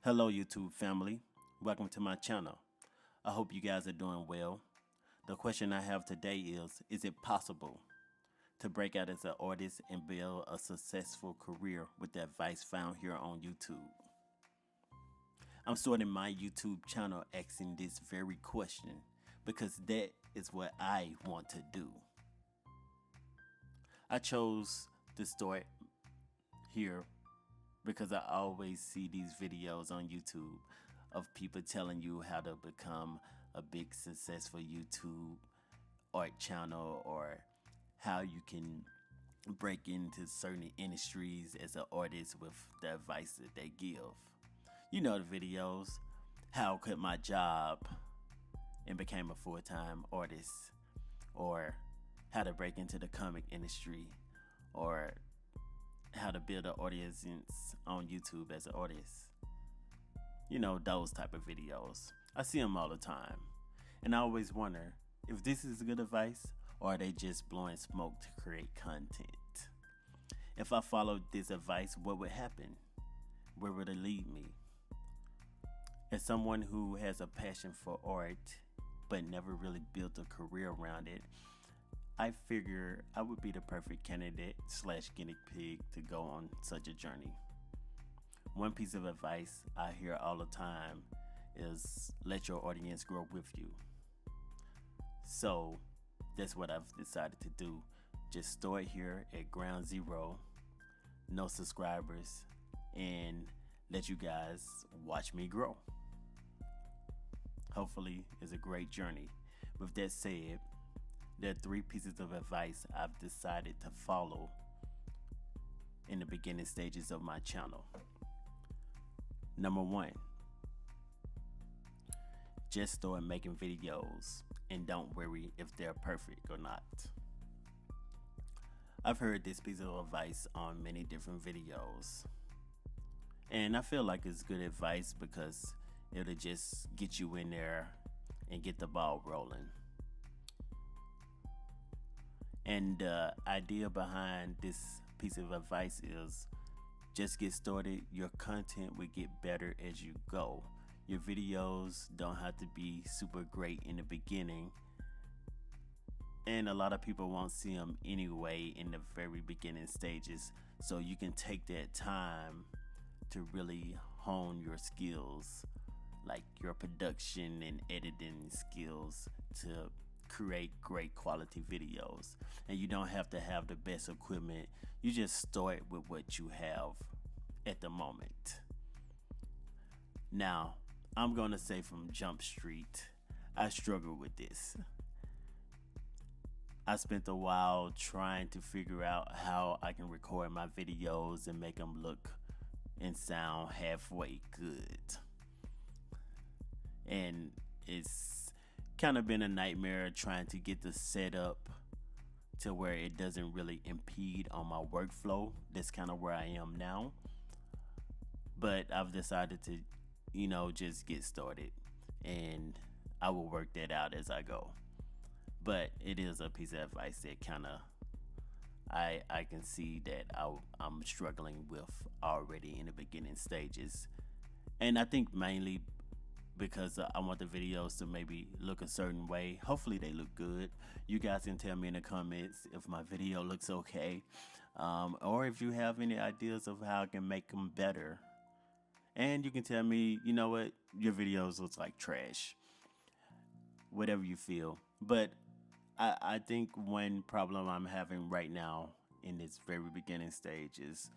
Hello YouTube family, welcome to my channel. I hope you guys are doing well. The question I have today is it possible to break out as an artist and build a successful career with the advice found here on YouTube? I'm starting my YouTube channel asking this very question because that is what I want to do. I chose to start here because I always see these videos on YouTube of people telling you how to become a big successful YouTube art channel or how you can break into certain industries as an artist with the advice that they give. You know the videos, how I quit my job and became a full-time artist, or how to break into the comic industry, or how to build an audience on YouTube as an artist. You know, those type of videos. I see them all the time. And I always wonder if this is good advice or are they just blowing smoke to create content. If I followed this advice, what would happen? Where would it lead me? As someone who has a passion for art but never really built a career around it, I figure I would be the perfect candidate / guinea pig to go on such a journey. One piece of advice I hear all the time is let your audience grow with you. So that's what I've decided to do. Just start here at ground zero, no subscribers, and let you guys watch me grow. Hopefully it's a great journey. With that said, there are 3 pieces of advice I've decided to follow in the beginning stages of my channel. Number 1, just start making videos and don't worry if they're perfect or not. I've heard this piece of advice on many different videos, and I feel like it's good advice because it'll just get you in there and get the ball rolling. And the idea behind this piece of advice is just get started. Your content will get better as you go. Your videos don't have to be super great in the beginning. And a lot of people won't see them anyway in the very beginning stages. So you can take that time to really hone your skills, like your production and editing skills, to create great quality videos. And you don't have to have the best equipment. You just start with what you have at the moment. Now, I'm gonna say from Jump Street, I struggled with this. I spent a while trying to figure out how I can record my videos and make them look and sound halfway good. And it's kind of been a nightmare trying to get the setup to where it doesn't really impede on my workflow. That's kind of where I am now. But I've decided to, just get started, and I will work that out as I go. But it is a piece of advice that kind of I can see that I'm struggling with already in the beginning stages. And I think mainly because I want the videos to maybe look a certain way. Hopefully they look good. You guys can tell me in the comments if my video looks okay, or if you have any ideas of how I can make them better. And you can tell me, you know what, your videos look like trash. Whatever you feel. But I think one problem I'm having right now in this very beginning stage is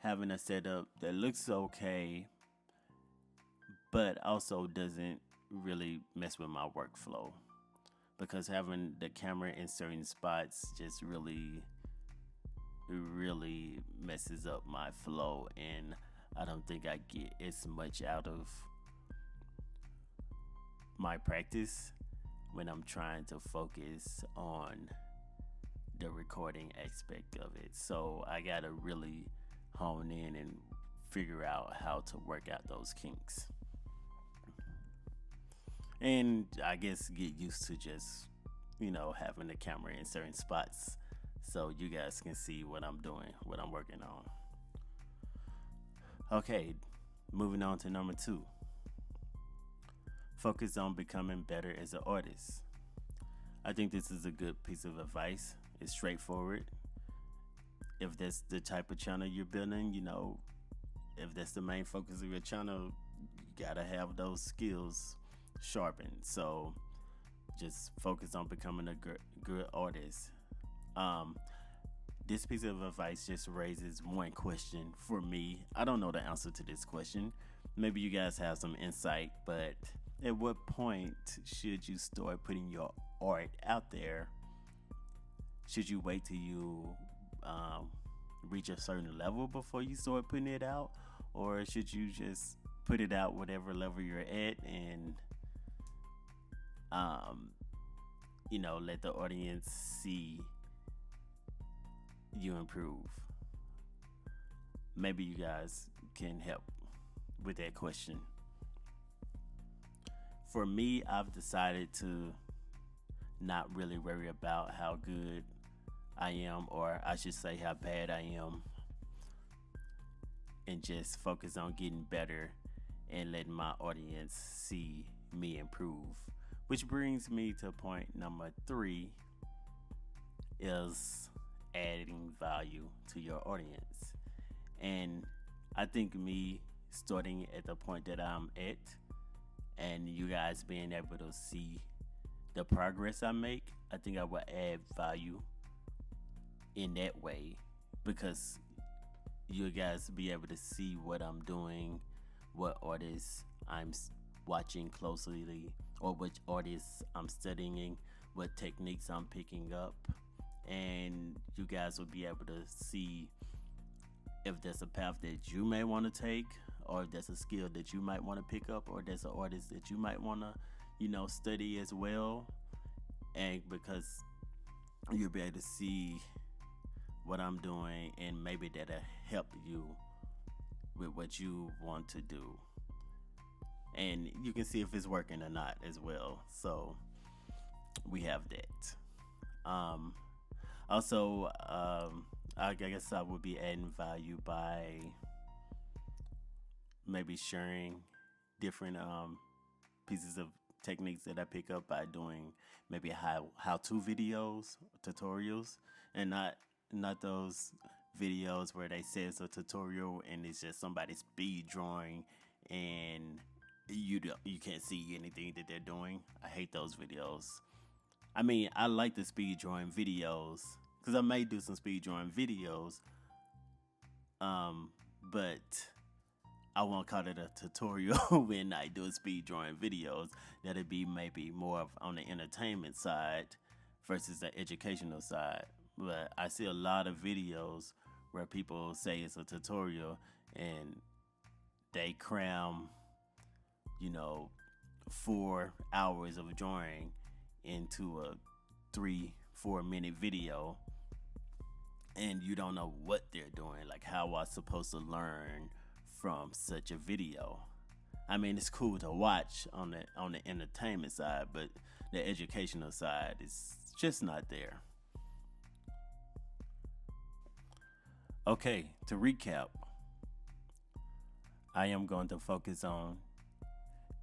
having a setup that looks okay, but also doesn't really mess with my workflow, because having the camera in certain spots just really messes up my flow, and I don't think I get as much out of my practice when I'm trying to focus on the recording aspect of it. So I gotta really hone in and figure out how to work out those kinks. And I guess get used to just, having the camera in certain spots so you guys can see what I'm doing, what I'm working on. Okay, moving on to number 2. Focus on becoming better as an artist. I think this is a good piece of advice. It's straightforward. If that's the type of channel you're building, if that's the main focus of your channel, you gotta have those skills sharpened. So just focus on becoming a good artist. This piece of advice just raises one question for me. I don't know the answer to this question. Maybe you guys have some insight, but at what point should you start putting your art out there? Should you wait till you reach a certain level before you start putting it out? Or should you just put it out whatever level you're at and let the audience see you improve? Maybe you guys can help with that question. For me, I've decided to not really worry about how good I am, or I should say how bad I am, and just focus on getting better and letting my audience see me improve. Which brings me to point number 3, is adding value to your audience. And I think me starting at the point that I'm at, and you guys being able to see the progress I make, I think I will add value in that way, because you guys be able to see what I'm doing, what artists I'm watching closely, or which artists I'm studying, what techniques I'm picking up, and you guys will be able to see if there's a path that you may want to take, or if there's a skill that you might want to pick up, or there's an artist that you might want to, study as well. And because you'll be able to see what I'm doing, and maybe that'll help you with what you want to do. And you can see if it's working or not as well. So we have that. Also, I guess I would be adding value by maybe sharing different pieces of techniques that I pick up by doing maybe how-to videos, tutorials, and not those videos where they say it's a tutorial and it's just somebody speed drawing and you can't see anything that they're doing. I hate those videos. I mean, I like the speed drawing videos because I may do some speed drawing videos, but I won't call it a tutorial when I do speed drawing videos. That'd be maybe more of on the entertainment side versus the educational side. But I see a lot of videos where people say it's a tutorial and they cram, 4 hours of drawing into a 3-4 minute video, and you don't know what they're doing. Like, how am I supposed to learn from such a video? I mean, it's cool to watch on the entertainment side, but the educational side is just not there. Okay, to recap, I am going to focus on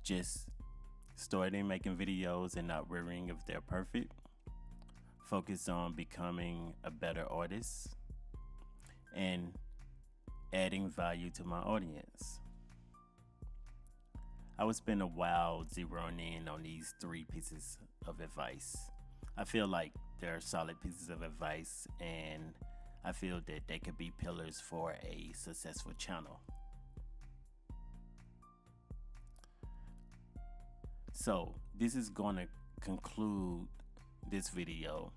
just starting making videos and not worrying if they're perfect. Focus on becoming a better artist and adding value to my audience. I would spend a while zeroing in on these 3 pieces of advice. I feel like they're solid pieces of advice, and I feel that they could be pillars for a successful channel. So this is going to conclude this video.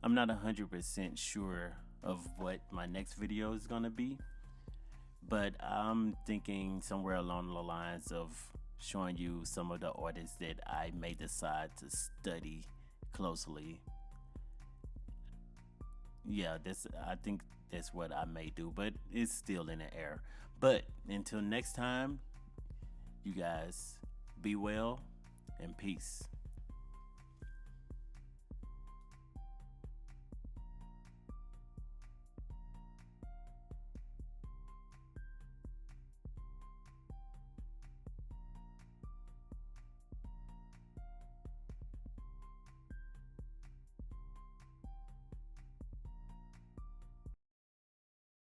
I'm not 100% sure of what my next video is going to be, but I'm thinking somewhere along the lines of showing you some of the artists that I may decide to study closely. Yeah, I think that's what I may do, but it's still in the air. But until next time, you guys be well and peace.